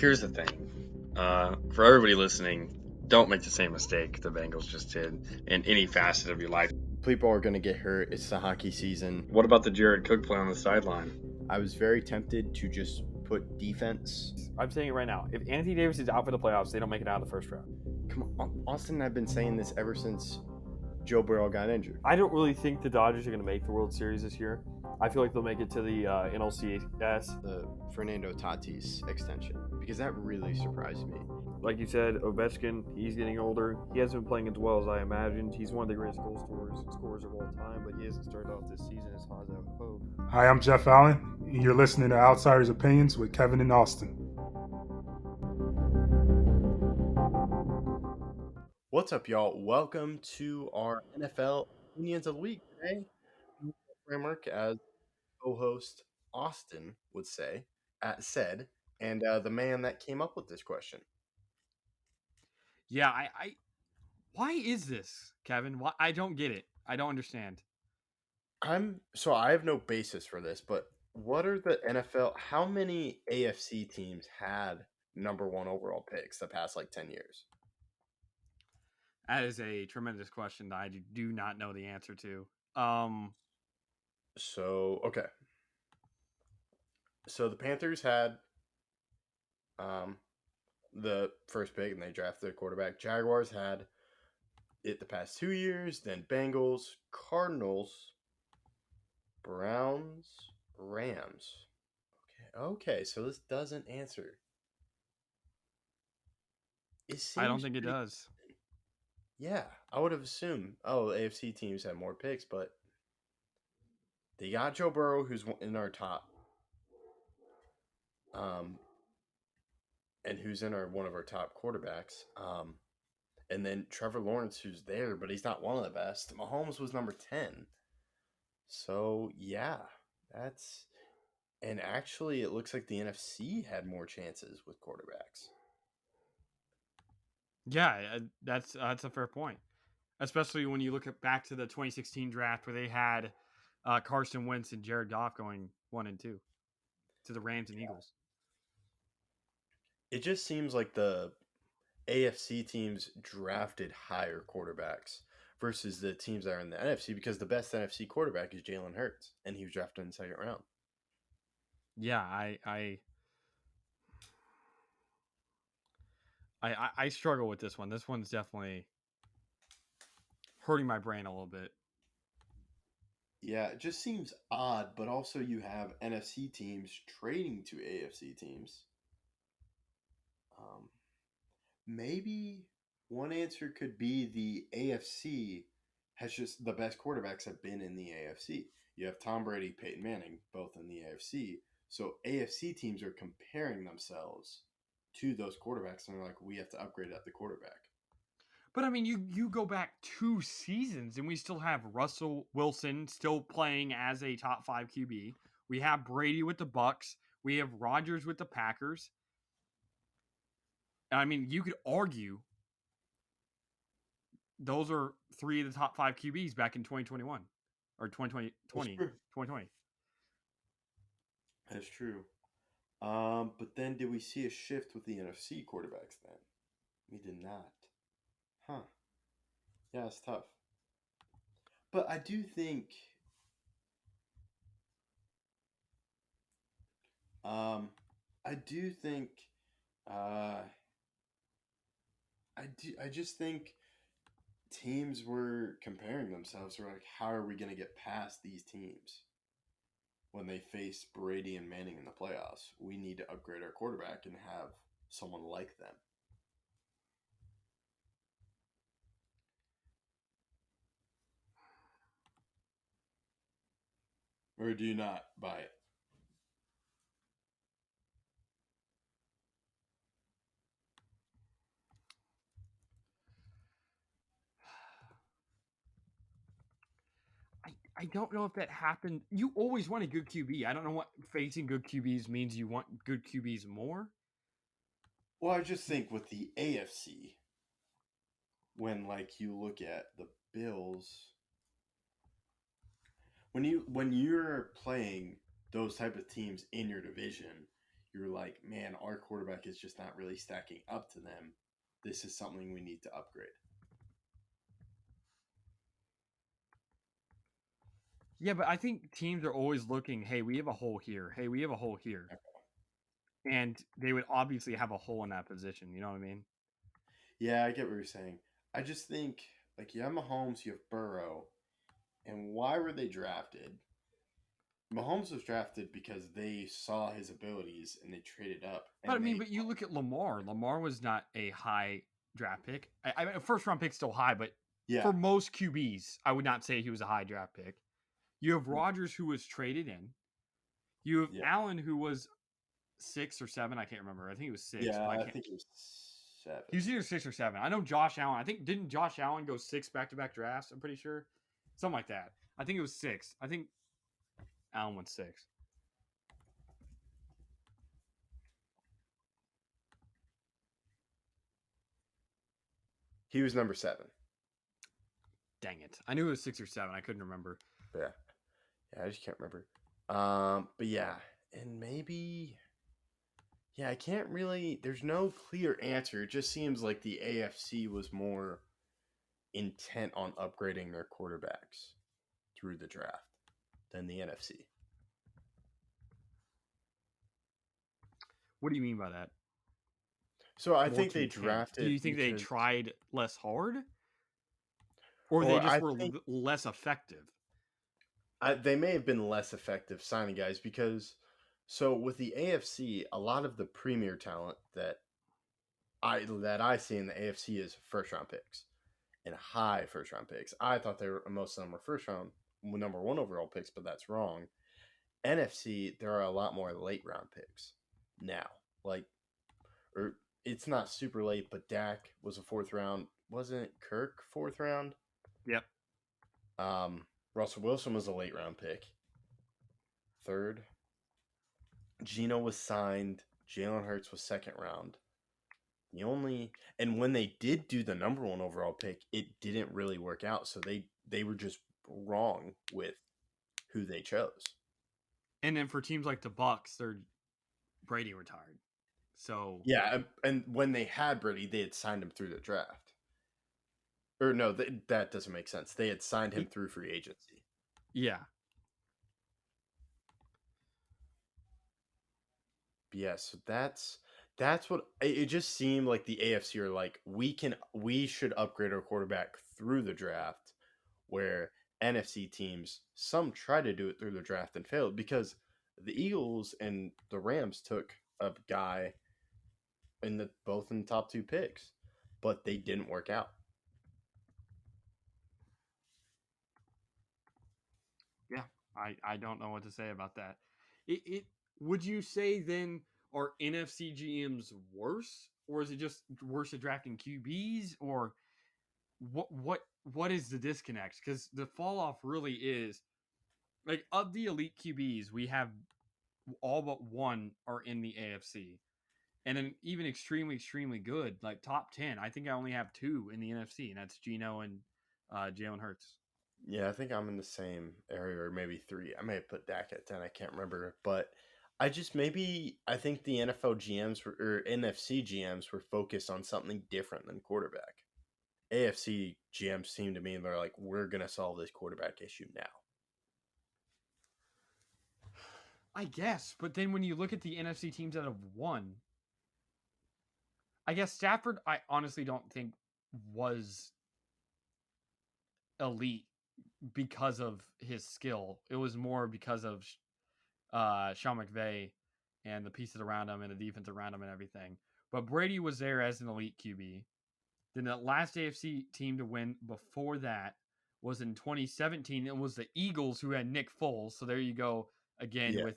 here's the thing. For everybody listening, don't make the same mistake the Bengals just did in any facet of your life. People are going to get hurt. It's the hockey season. What about the Jared Cook play on the sideline? I was very tempted to just put defense. I'm saying it right now. If Anthony Davis is out for the playoffs, they don't make it out of the first round. Come on, Austin and I've been saying this ever since Joe Burrow got injured. I don't really think the Dodgers are going to make the World Series this year. I feel like they'll make it to the NLCS. The Fernando Tatis extension, because that really surprised me. Like you said, Ovechkin, he's getting older. He hasn't been playing as well as I imagined. He's one of the greatest goal scorers of all time, but he hasn't started off this season as hot as I would hope. Hi, I'm Jeff Allen, and you're listening to Outsiders Opinions with Kevin and Austin. What's up, y'all? Welcome to our NFL Opinions of the Week. Today, framework, as co-host Austin would say, and the man that came up with this question. Yeah, I why is this, Kevin? Why I don't get it. I don't understand. I have no basis for this, but what are the NFL? How many AFC teams had number one overall picks the past 10 years? That is a tremendous question that I do not know the answer to. Okay. So the Panthers had the first pick, and they drafted a quarterback. Jaguars had it the past 2 years, then Bengals, Cardinals, Browns, Rams. Okay, so this doesn't answer. I don't think it does. Yeah, I would have assumed, AFC teams have more picks, but they got Joe Burrow, who's in our top, and who's in one of our top quarterbacks, and then Trevor Lawrence, who's there, but he's not one of the best. Mahomes was number 10. So, yeah, and actually it looks like the NFC had more chances with quarterbacks. Yeah, that's a fair point, especially when you look back to the 2016 draft where they had Carson Wentz and Jared Goff going 1 and 2 to the Rams and Eagles. It just seems like the AFC teams drafted higher quarterbacks versus the teams that are in the NFC, because the best NFC quarterback is Jalen Hurts, and he was drafted in the second round. Yeah, I struggle with this one. This one's definitely hurting my brain a little bit. Yeah, it just seems odd, but also you have NFC teams trading to AFC teams. Maybe one answer could be the AFC has just the best quarterbacks have been in the AFC. You have Tom Brady, Peyton Manning, both in the AFC. So AFC teams are comparing themselves to those quarterbacks, and they're like, we have to upgrade at the quarterback. But I mean, you go back 2 seasons, and we still have Russell Wilson still playing as a top 5 QB. We have Brady with the Bucks. We have Rodgers with the Packers. I mean, you could argue those are 3 of the top 5 QBs back in 2021 or 2020. That's true. But then did we see a shift with the NFC quarterbacks then? We did not. Huh. Yeah, it's tough. But I do think I just think teams were comparing themselves. They're like, how are we going to get past these teams when they face Brady and Manning in the playoffs? We need to upgrade our quarterback and have someone like them. Or do you not buy it? I don't know if that happened. You always want a good QB. I don't know what facing good QBs means. You want good QBs more? Well, I just think with the AFC, when you look at the Bills, when you're playing those type of teams in your division, you're like, man, our quarterback is just not really stacking up to them. This is something we need to upgrade. Yeah, but I think teams are always looking, hey, we have a hole here. Hey, we have a hole here. And they would obviously have a hole in that position. You know what I mean? Yeah, I get what you're saying. I just think, like, you have Mahomes, you have Burrow, and why were they drafted? Mahomes was drafted because they saw his abilities and they traded up. But I And mean, they, but you look at Lamar. Lamar was not a high draft pick. I mean, a first round pick's still high, but yeah, for most QBs, I would not say he was a high draft pick. You have Rodgers, who was traded in. You have yeah, Allen, who was 6 or 7. I can't remember. I think he was 6. yeah. But I I can't. think it was 7. He was either 6 or 7. I know Josh Allen. I think didn't Josh Allen go 6 back-to-back drafts? I'm pretty sure, something like that. I think it was 6. I think Allen went 6. He was number 7. Dang it! I knew it was 6 or 7. I couldn't remember. Yeah, I just can't remember. But yeah, and maybe. Yeah, I can't really. There's no clear answer. It just seems like the AFC was more intent on upgrading their quarterbacks through the draft than the NFC. What do you mean by that? So I More think they content. drafted. Do you think they because- tried less hard, or Or they just I were think- less effective? They may have been less effective signing guys because, so with the AFC, a lot of the premier talent that I see in the AFC is first round picks and high first round picks. I thought most of them were first round number 1 overall picks, but that's wrong. NFC, there are a lot more late round picks now. Or it's not super late, but Dak was a 4th round. Wasn't Kirk 4th round? Yep. Russell Wilson was a late round pick. 3rd. Geno was signed. Jalen Hurts was 2nd round. And when they did do the number 1 overall pick, it didn't really work out. So they were just wrong with who they chose. And then for teams like the Bucks, they're Brady retired. So Yeah, and when they had Brady, they had signed him through the draft. Or no, that doesn't make sense. They had signed him through free agency. yeah. But yeah, so that's what it just seemed like the AFC are like, we should upgrade our quarterback through the draft, where NFC teams, some try to do it through the draft and failed because the Eagles and the Rams took a guy both in the top 2 picks, but they didn't work out. Yeah, I don't know what to say about that. It would you say then are NFC GMs worse, or is it just worse at drafting QBs, or what is the disconnect? Because the fall off really is like of the elite QBs, we have all but one are in the AFC, and then even extremely good, like top 10. I think I only have 2 in the NFC, and that's Geno and Jalen Hurts. Yeah, I think I'm in the same area, or maybe 3. I may have put Dak at 10. I can't remember, but I think the NFL GMs or NFC GMs were focused on something different than quarterback. AFC GMs seem to me they're like, we're gonna solve this quarterback issue now. I guess, but then when you look at the NFC teams that have won, I guess Stafford, I honestly don't think was elite because of his skill. It was more because of Sean McVay and the pieces around him and the defense around him and everything. But Brady was there as an elite QB. Then the last AFC team to win before that was in 2017. It was the Eagles who had Nick Foles. So there you go again with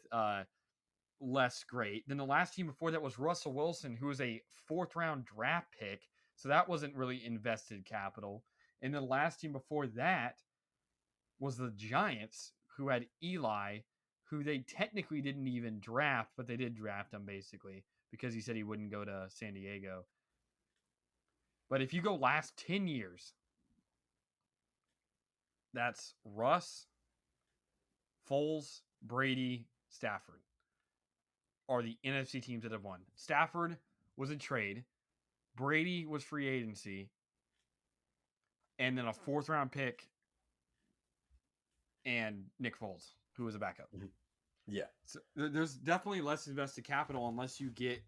less great. Then the last team before that was Russell Wilson, who was a 4th round draft pick. So that wasn't really invested capital. And the last team before that was the Giants, who had Eli, who they technically didn't even draft, but they did draft him basically because he said he wouldn't go to San Diego. But if you go last 10 years, that's Russ, Foles, Brady, Stafford. are the NFC teams that have won. Stafford was a trade. Brady was free agency. And then a 4th round pick and Nick Foles, who was a backup. Yeah. So there's definitely less invested capital unless you get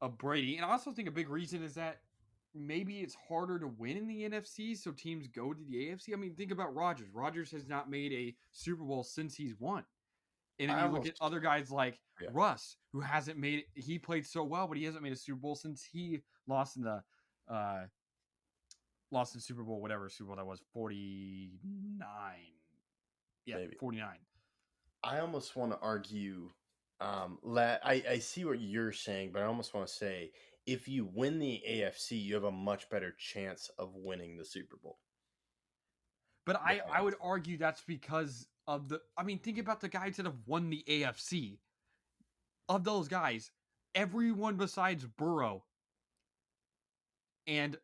a Brady. And I also think a big reason is that maybe it's harder to win in the NFC, so teams go to the AFC. I mean, think about Rodgers. Rodgers has not made a Super Bowl since he's won. And then you look at other guys like Russ, who hasn't made it. He played so well, but he hasn't made a Super Bowl since he lost in the Super Bowl, whatever Super Bowl that was, 49. Yeah, maybe. 49. I almost want to argue. I see what you're saying, but I almost want to say if you win the AFC, you have a much better chance of winning the Super Bowl. But I would argue that's because of the. I mean, think about the guys that have won the AFC. Of those guys, everyone besides Burrow and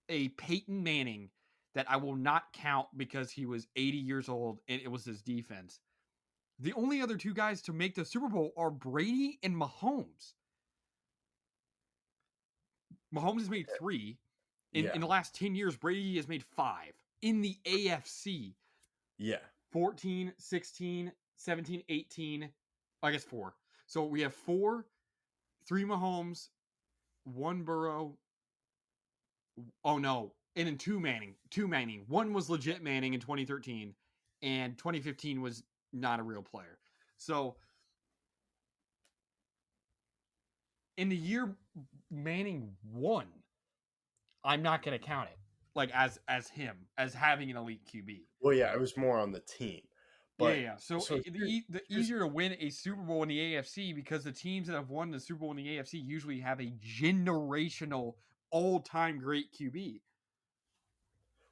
a Peyton Manning that I will not count because he was 80 years old and it was his defense. The only other 2 guys to make the Super Bowl are Brady and Mahomes. Mahomes has made 3. In the last 10 years, Brady has made 5 in the AFC. Yeah. 14, 16, 17, 18. I guess 4. So we have 4, 3 Mahomes, 1 Burrow. Oh, no. And then 2 Manning. 2 Manning. 1 was legit Manning in 2013, and 2015 was not a real player. So in the year Manning won, I'm not going to count it like as him as having an elite QB. Well, yeah, it was more on the team. But yeah. So the easier to win a Super Bowl in the AFC because the teams that have won the Super Bowl in the AFC usually have a generational, all-time great QB.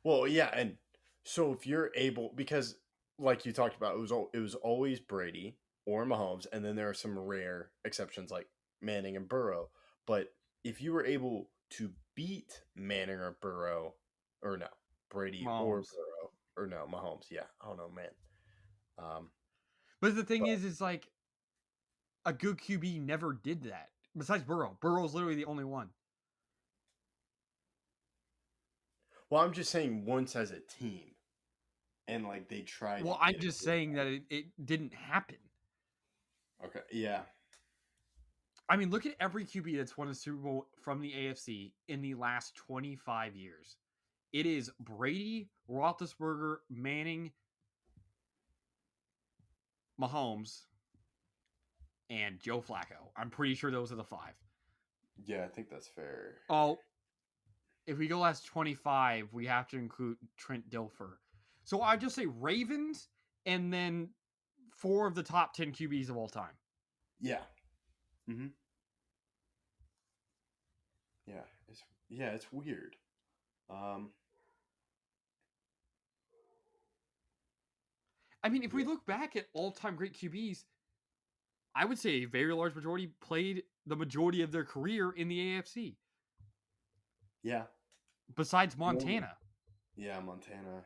Well, yeah, and so if you're able, because like you talked about, it was always Brady or Mahomes, and then there are some rare exceptions like Manning and Burrow. But if you were able to beat Manning or Burrow, or no, Brady Mahomes. or Burrow, or no, Mahomes, yeah, oh no, man. But the thing is like a good QB never did that. Besides Burrow, Burrow's literally the only one. Well, I'm just saying once as a team, and like they tried. Well, I'm just saying that it didn't happen. Okay, yeah. I mean, look at every QB that's won a Super Bowl from the AFC in the last 25 years. It is Brady, Roethlisberger, Manning, Mahomes, and Joe Flacco. I'm pretty sure those are the 5. Yeah, I think that's fair. Oh, if we go last 25, we have to include Trent Dilfer. So I'd just say Ravens and then 4 of the top 10 QBs of all time. Yeah. Mm-hmm. Yeah, it's weird. I mean, if we look back at all-time great QBs, I would say a very large majority played the majority of their career in the AFC. Yeah. Besides Montana. Yeah, Montana.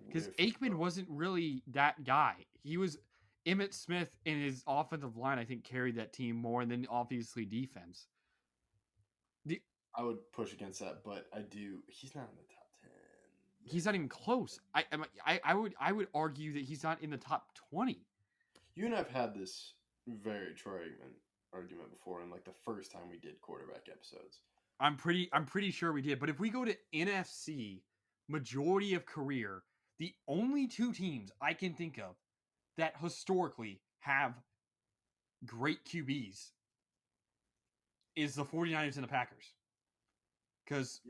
Because Aikman wasn't really that guy. He was Emmitt Smith and his offensive line, I think, carried that team more, and then obviously defense. I would push against that, but he's not in the top 10. He's not even close. I would argue that he's not in the top 20. You and I've had this very Troy Aikman argument before, in like the first time we did quarterback episodes. I'm pretty sure we did. But if we go to NFC, majority of career, the only 2 teams I can think of that historically have great QBs is the 49ers and the Packers. Because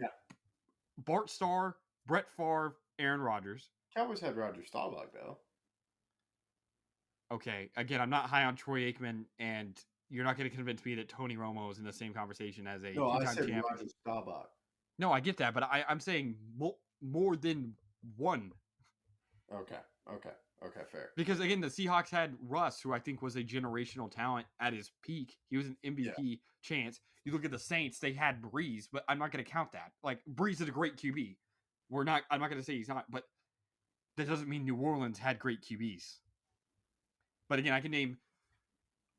Bart Starr, Brett Favre, Aaron Rodgers. Cowboys had Roger Staubach, though. Okay, again, I'm not high on Troy Aikman, and you're not going to convince me that Tony Romo is in the same conversation as a two-time champion. Roger Staubach. No, I get that, but I'm saying more than one. Okay, fair. Because again, the Seahawks had Russ, who I think was a generational talent at his peak. He was an MVP chance. You look at the Saints; they had Breeze, but I'm not going to count that. Like Breeze is a great QB. I'm not going to say he's not, but that doesn't mean New Orleans had great QBs. But again, I can name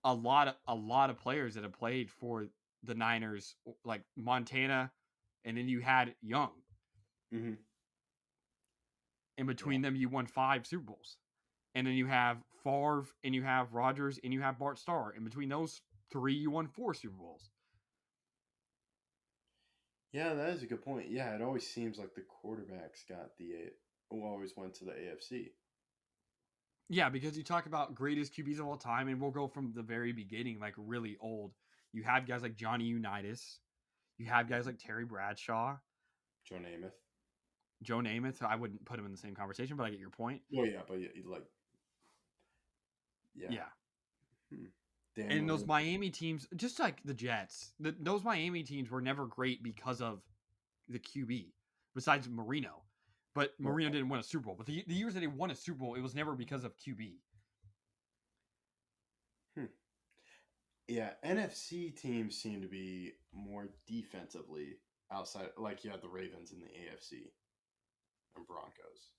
a lot of players that have played for the Niners, like Montana, and then you had Young. Mm-hmm. In between them, you won 5 Super Bowls. And then you have Favre, and you have Rodgers, and you have Bart Starr. In between those 3, you won 4 Super Bowls. Yeah, that is a good point. Yeah, it always seems like the quarterbacks got who always went to the AFC. Yeah, because you talk about greatest QBs of all time, and we'll go from the very beginning, like really old. You have guys like Johnny Unitas. You have guys like Terry Bradshaw. Joe Namath. Joe Namath. I wouldn't put him in the same conversation, but I get your point. Well, yeah, but yeah. And those Miami teams, just like the Jets, those Miami teams were never great because of the QB, besides Marino. But Marino didn't win a Super Bowl. But the years that he won a Super Bowl, it was never because of QB. Yeah, NFC teams seem to be more defensively outside. Like you had the Ravens in the AFC and Broncos.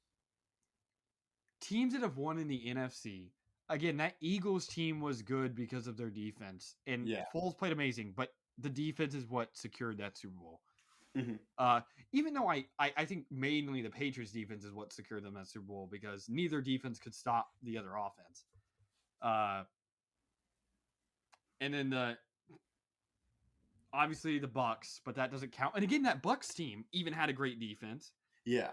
Teams that have won in the NFC, again, that Eagles team was good because of their defense. And Foles played amazing, but the defense is what secured that Super Bowl. Mm-hmm. Even though I think mainly the Patriots defense is what secured them that Super Bowl because neither defense could stop the other offense. And then obviously the Bucks, but that doesn't count. And again, that Bucks team even had a great defense. Yeah.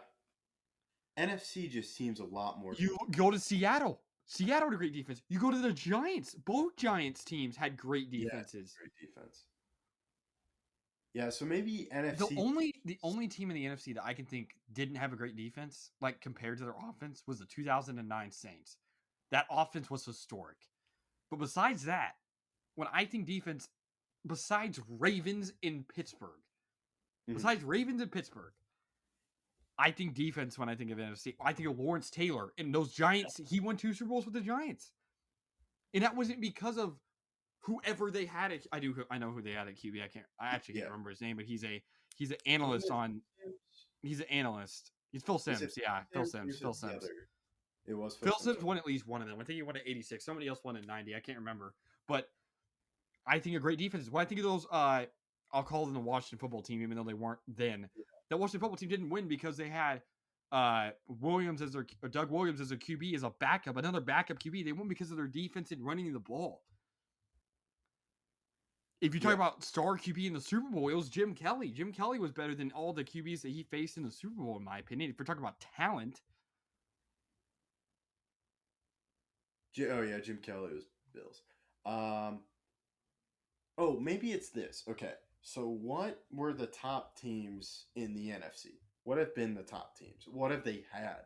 NFC just seems a lot more. You go to Seattle. Seattle had a great defense. You go to the Giants. Both Giants teams had great defenses. Yeah, great defense. Yeah, so maybe NFC. The only team in the NFC that I can think didn't have a great defense, like compared to their offense, was the 2009 Saints. That offense was historic. But besides that, when I think defense, besides Ravens in Pittsburgh, I think defense when I think of NFC. I think of Lawrence Taylor and those Giants. He won 2 Super Bowls with the Giants. And that wasn't because of whoever they had at, I know who they had at QB. I actually can't remember his name, but he's an analyst on. He's an analyst. He's Phil Simms. Phil Simms. It was Phil Simms won at least one of them. I think he won at 86. Somebody else won at 90. I can't remember. But I think a great defense is what I think of those. I'll call them the Washington football team, even though they weren't then. That Washington football team didn't win because they had Doug Williams as their QB as a backup, another backup QB. They won because of their defense and running the ball. If you talk about star QB in the Super Bowl, it was Jim Kelly. Jim Kelly was better than all the QBs that he faced in the Super Bowl, in my opinion. If we're talking about talent. Jim Kelly was Bills. Maybe it's this. Okay, so what were the top teams in the NFC? What have been the top teams? What have they had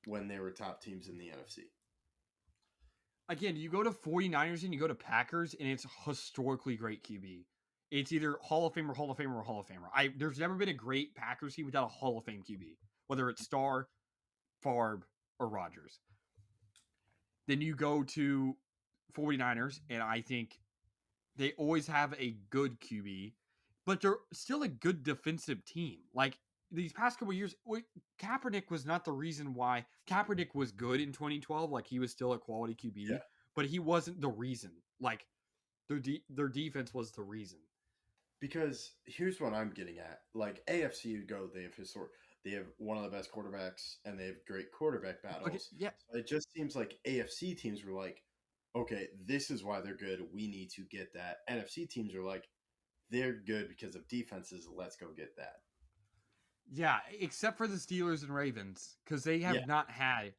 when they were top teams in the NFC? Again, you go to 49ers and you go to Packers, and it's historically great QB. It's either Hall of Famer, Hall of Famer, or Hall of Famer. There's never been a great Packers team without a Hall of Fame QB, whether it's Starr, Favre, or Rodgers. Then you go to 49ers, and I think they always have a good QB, but they're still a good defensive team. Like, these past couple of years, Kaepernick was not the reason why. Kaepernick was good in 2012. Like, he was still a quality QB, but he wasn't the reason. Like, their defense was the reason. Because here's what I'm getting at. Like, AFC, you go, they have one of the best quarterbacks, and they have great quarterback battles. Okay, yeah. So it just seems like AFC teams were like, okay, this is why they're good. We need to get that. NFC teams are like, they're good because of defenses. Let's go get that. Yeah, except for the Steelers and Ravens, because they have not had.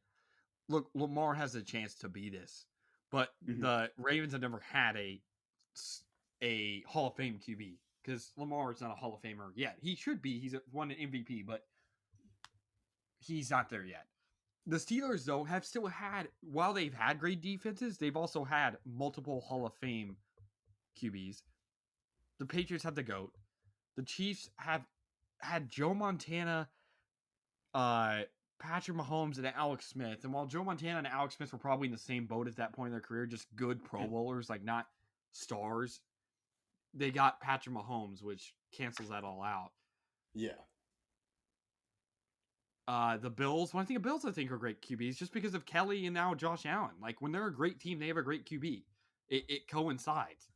Look, Lamar has a chance to be this, but the Ravens have never had a Hall of Fame QB because Lamar is not a Hall of Famer yet. He should be. He's won an MVP, but he's not there yet. The Steelers, though, have still had, while they've had great defenses, they've also had multiple Hall of Fame QBs. The Patriots have the GOAT. The Chiefs have had Joe Montana, Patrick Mahomes, and Alex Smith. And while Joe Montana and Alex Smith were probably in the same boat at that point in their career, just good Pro Bowlers, like not stars, they got Patrick Mahomes, which cancels that all out. Yeah. The Bills. When I think of Bills, I think are great QBs just because of Kelly and now Josh Allen. Like when they're a great team, they have a great QB. It coincides.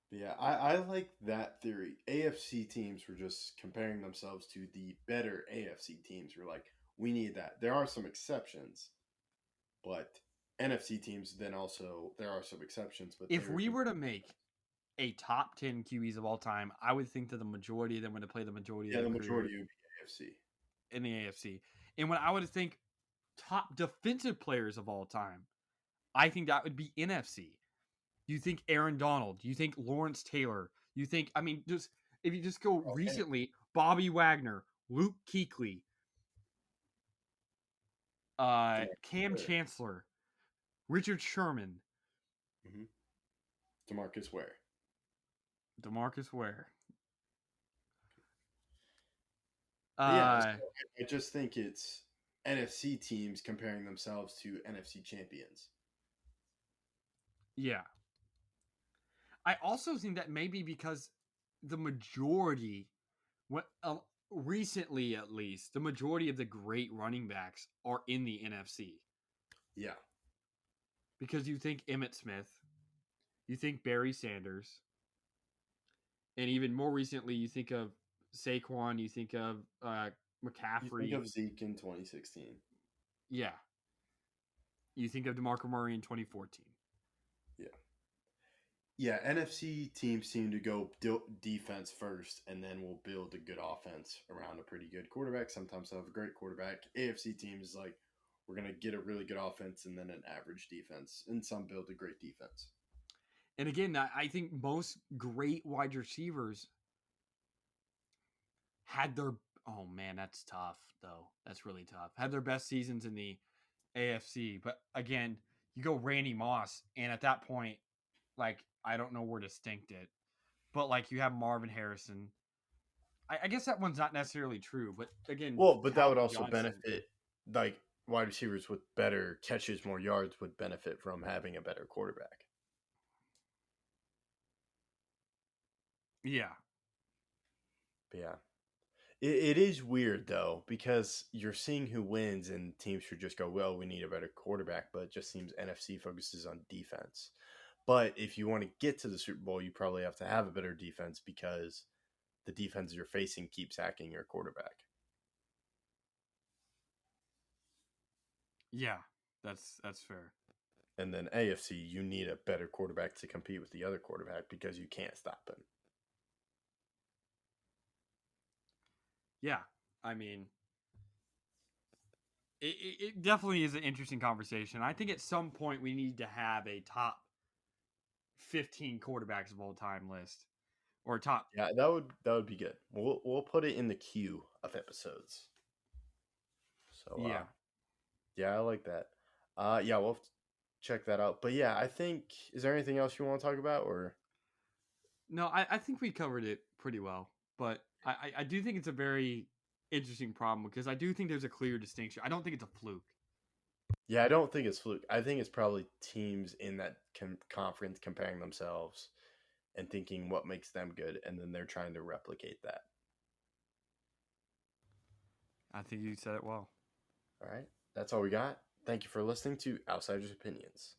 Yeah, I like that theory. AFC teams were just comparing themselves to the better AFC teams. We're like, we need that. There are some exceptions, but NFC teams then also there are some exceptions. But If they're we were to make a top 10 QBs of all time, I would think that the majority of them would play the majority of yeah, their the career majority would be AFC. in the AFC. And when I would think top defensive players of all time, I think that would be NFC. You think Aaron Donald, you think Lawrence Taylor, you think, I mean, just if you just go recently, Bobby Wagner, Luke Kuechly, Cam Chancellor, Richard Sherman, Mm-hmm. DeMarcus Ware. DeMarcus Ware. Yeah, so I just think it's NFC teams comparing themselves to NFC champions. Yeah. I also think that maybe because the majority, recently at least, the majority of the great running backs are in the NFC. Yeah. Because you think Emmitt Smith, you think Barry Sanders, and even more recently, you think of Saquon, you think of McCaffrey. You think of Zeke in 2016. Yeah. You think of DeMarco Murray in 2014. Yeah. Yeah, NFC teams seem to go defense first, and then we'll build a good offense around a pretty good quarterback. Sometimes they'll have a great quarterback. AFC teams like, we're going to get a really good offense and then an average defense, and some build a great defense. And again, I think most great wide receivers had their oh man, that's tough though. That's really tough. Had their best seasons in the AFC, but again, you go Randy Moss, and at that point, like I don't know where to stink it, but like you have Marvin Harrison. I guess that one's not necessarily true, but again, Well, but that would Calvin also Johnson, benefit, like, wide receivers with better catches, more yards would benefit from having a better quarterback. Yeah, But yeah. It is weird, though, because you're seeing who wins, and teams should just go, well, we need a better quarterback, but it just seems NFC focuses on defense. But if you want to get to the Super Bowl, you probably have to have a better defense because the defense you're facing keeps hacking your quarterback. yeah, that's fair. And then AFC, you need a better quarterback to compete with the other quarterback because you can't stop him. Yeah, I mean, it definitely is an interesting conversation. I think at some point we need to have a top 15 quarterbacks of all time list, or top. Yeah, that would be good. We'll put it in the queue of episodes. So yeah, I like that. Yeah, we'll have to check that out. But yeah, I think, is there anything else you want to talk about, or? No, I think we covered it pretty well, but I do think it's a very interesting problem because I do think there's a clear distinction. I don't think it's a fluke. Yeah, I don't think it's fluke. I think it's probably teams in that conference comparing themselves and thinking what makes them good, and then they're trying to replicate that. I think you said it well. All right, that's all we got. Thank you for listening to Outsiders Opinions.